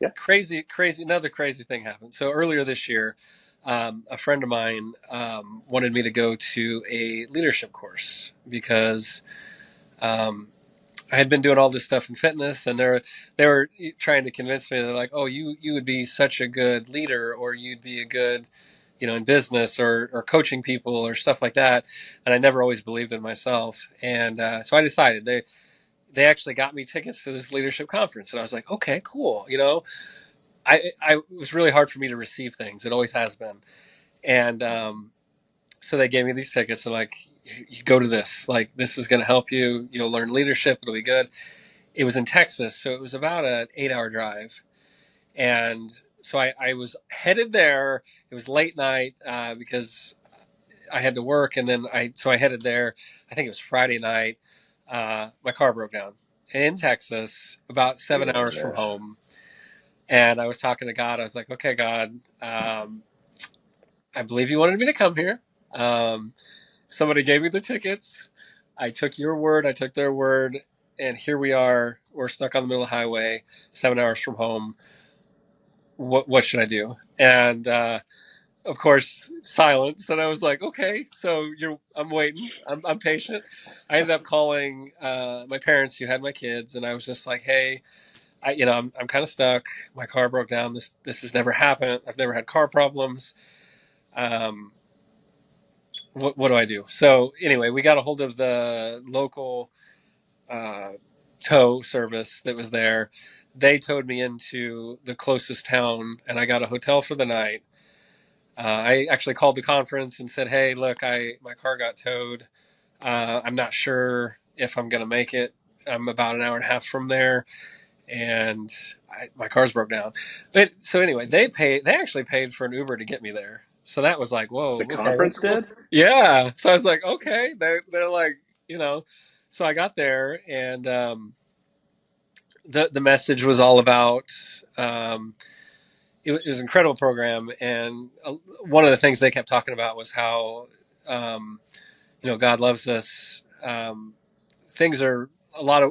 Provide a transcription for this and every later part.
Yeah. Another crazy thing happened. So earlier this year, a friend of mine wanted me to go to a leadership course because um, I had been doing all this stuff in fitness, and they were trying to convince me. They're like, "Oh, you would be such a good leader, or you'd be a good, in business or coaching people or stuff like that." And I never always believed in myself, and so I decided they actually got me tickets to this leadership conference, and I was like, "Okay, cool." It was really hard for me to receive things. It always has been, and so they gave me these tickets. They're like, "You go to this. Like, this is going to help you. You'll learn leadership. It'll be good." It was in Texas, so it was about an 8 hour drive. And so I was headed there. It was late night because I had to work, and then I headed there. I think it was Friday night. My car broke down in Texas, about 7 hours from Yeah. home. And I was talking to God. I was like, "Okay, God, I believe you wanted me to come here. Um, Somebody gave me the tickets. I took your word. I took their word." And here we are. We're stuck on the middle of the highway, 7 hours from home. What should I do? And of course, silence. And I was like, okay, so I'm waiting. I'm patient. I ended up calling my parents who had my kids, and I was just like, hey, I'm kind of stuck. My car broke down. This has never happened. I've never had car problems. Um, what do I do? So anyway, we got a hold of the local uh, tow service that was there. They towed me into the closest town, and I got a hotel for the night. I actually called the conference and said, "Hey, look, my car got towed. I'm not sure if I'm going to make it. I'm about an hour and a half from there, and my car's broke down." So anyway, they actually paid for an Uber to get me there. So that was like, The whoa, okay, that's conference cool. did? Yeah. So I was like, okay. They're like, you know. So I got there, and the message was all about. It was an incredible program, and one of the things they kept talking about was how um, God loves us. Things are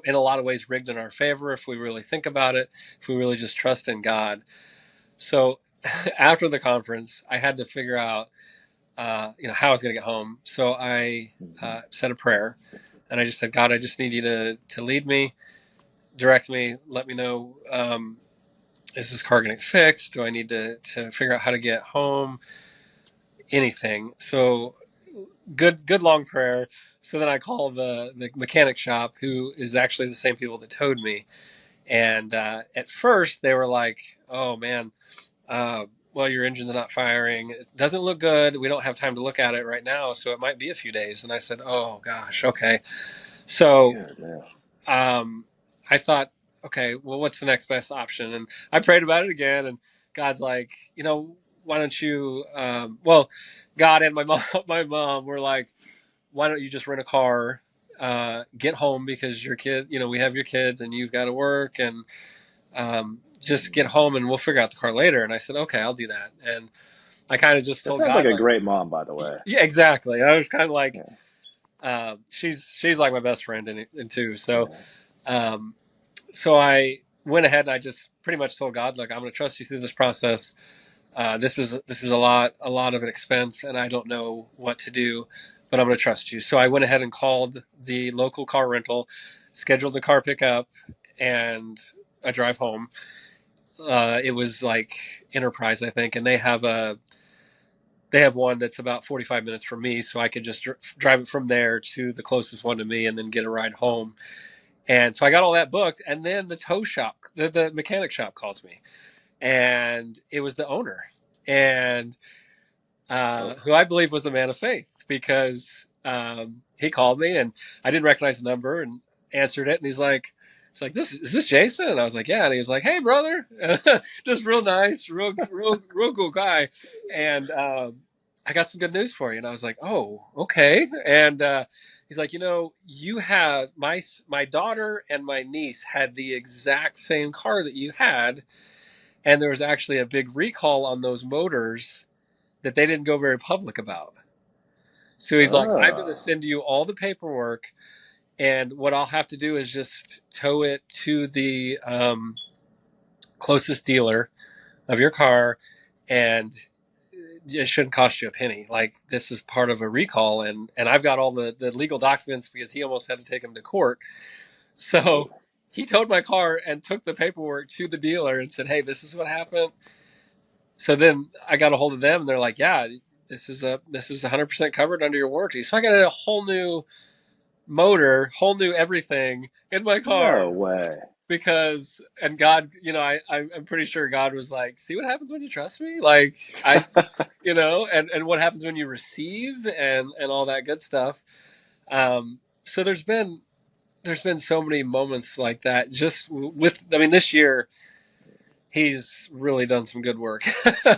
in a lot of ways rigged in our favor if we really think about it, if we really just trust in God. So after the conference, I had to figure out how I was going to get home. So I said a prayer, and I just said, God, I just need you to lead me, direct me, let me know. Is this car going to get fixed? Do I need to figure out how to get home? Anything. So good long prayer. So then I call the mechanic shop, who is actually the same people that towed me. And at first they were like, "Oh man, well, your engine's not firing. It doesn't look good. We don't have time to look at it right now, so it might be a few days." And I said, "Oh gosh, okay." So Yeah, man. um, I thought, okay, well, what's the next best option? And I prayed about it again, and God's like, why don't you? Well, God and my mom, my mom were like, why don't you just rent a car, get home because your kid, we have your kids, and you've got to work, and just get home, and we'll figure out the car later. And I said, okay, I'll do that. And I kind of just That told sounds like God, a like, great mom, by the way. yeah, exactly. I was kind of like, Yeah, she's like my best friend, and too. So. yeah. Um, so I went ahead and I just pretty much told God, "Look, I'm going to trust you through this process. This is a lot of an expense, and I don't know what to do, but I'm going to trust you." So I went ahead and called the local car rental, scheduled the car pickup, and a drive home. It was like Enterprise, I think, and they have one that's about 45 minutes from me, so I could just drive it from there to the closest one to me, and then get a ride home. And so I got all that booked, and then the tow shop, the mechanic shop, calls me, and it was the owner, and Oh, who I believe was a man of faith, because he called me, and I didn't recognize the number, and answered it, and he's like, "This is this Jason?" And I was like, "Yeah." And he was like, "Hey, brother," just real nice, real cool guy, and I got some good news for you. And I was like, "Oh, okay." And he's like, "You had my daughter and my niece had the exact same car that you had, and there was actually a big recall on those motors that they didn't go very public about." So he's like, "I'm going to oh, send you all the paperwork, and what I'll have to do is just tow it to the closest dealer of your car, and it shouldn't cost you a penny. Like, this is part of a recall, and I've got all the legal documents because he almost had to take him to court. So Oh, he towed my car and took the paperwork to the dealer and said, "Hey, this is what happened." So then I got a hold of them, and they're like, "Yeah, this is 100% covered under your warranty." So I got a whole new motor, whole new everything in my car no way. because, and God, I'm pretty sure God was like, "See what happens when you trust me?" Like, and what happens when you receive, and all that good stuff. So there's been so many moments like that. Just with, I mean, this year he's really done some good work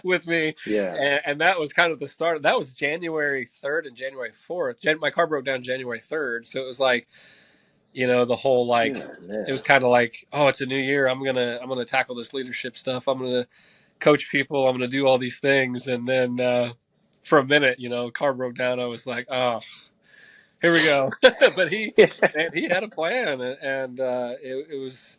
with me, Yeah. and that was kind of the start. That was January 3rd and January 4th. My car broke down January 3rd, so it was like, the whole, like, it was Goodness. kind of like, oh, it's a new year. I'm gonna tackle this leadership stuff. I'm gonna coach people. I'm gonna do all these things, and then for a minute, car broke down. I was like, oh, here we go. But he had a plan, and it was.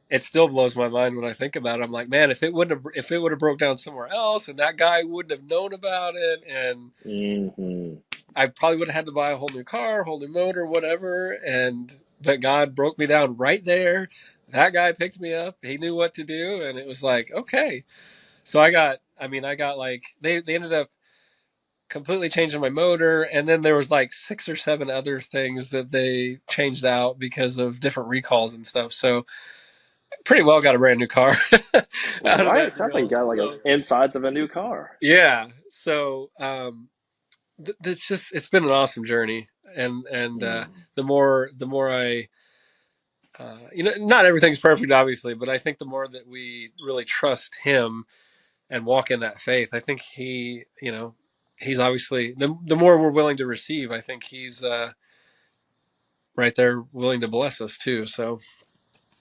It still blows my mind when I think about it. I'm like, man, if it would have broke down somewhere else, and that guy wouldn't have known about it, and Hmm. I probably would have had to buy a whole new car, whole new motor, whatever. But God broke me down right there. That guy picked me up. He knew what to do, and it was like, okay. So I got like, they ended up completely changing my motor, and then there was like 6 or 7 other things that they changed out because of different recalls and stuff. So pretty well got a brand new car out of Right. that Sounds like you deal. got like an So insides of a new car. yeah, so it's been an awesome journey, and Mm. the more I, not everything's perfect, obviously, but I think the more that we really trust him and walk in that faith, I think he's obviously, the more we're willing to receive, I think he's right there willing to bless us too. So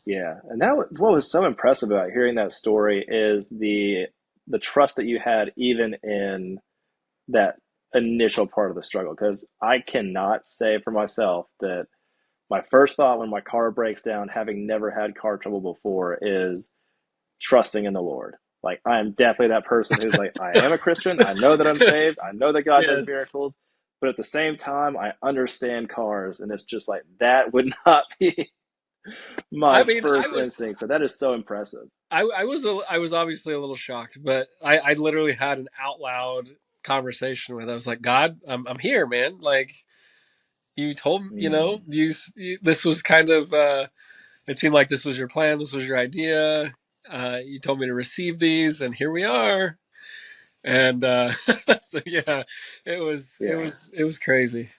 Yeah. And what was so impressive about hearing that story is the trust that you had even in that initial part of the struggle. Because I cannot say for myself that my first thought when my car breaks down, having never had car trouble before, is trusting in the Lord. Like, I am definitely that person who's like, I am a Christian. I know that I'm saved. I know that God does yes, miracles. But at the same time, I understand cars. And it's just like, that would not be I my mean, first instinct. So that is so impressive. I was obviously a little shocked, but I literally had an out loud conversation with. I was like, God, I'm here, man. Like, you told me, Mm, this was kind of, it seemed like this was your plan, this was your idea. You told me to receive these, and here we are. And so yeah, it was it yeah. was it was crazy.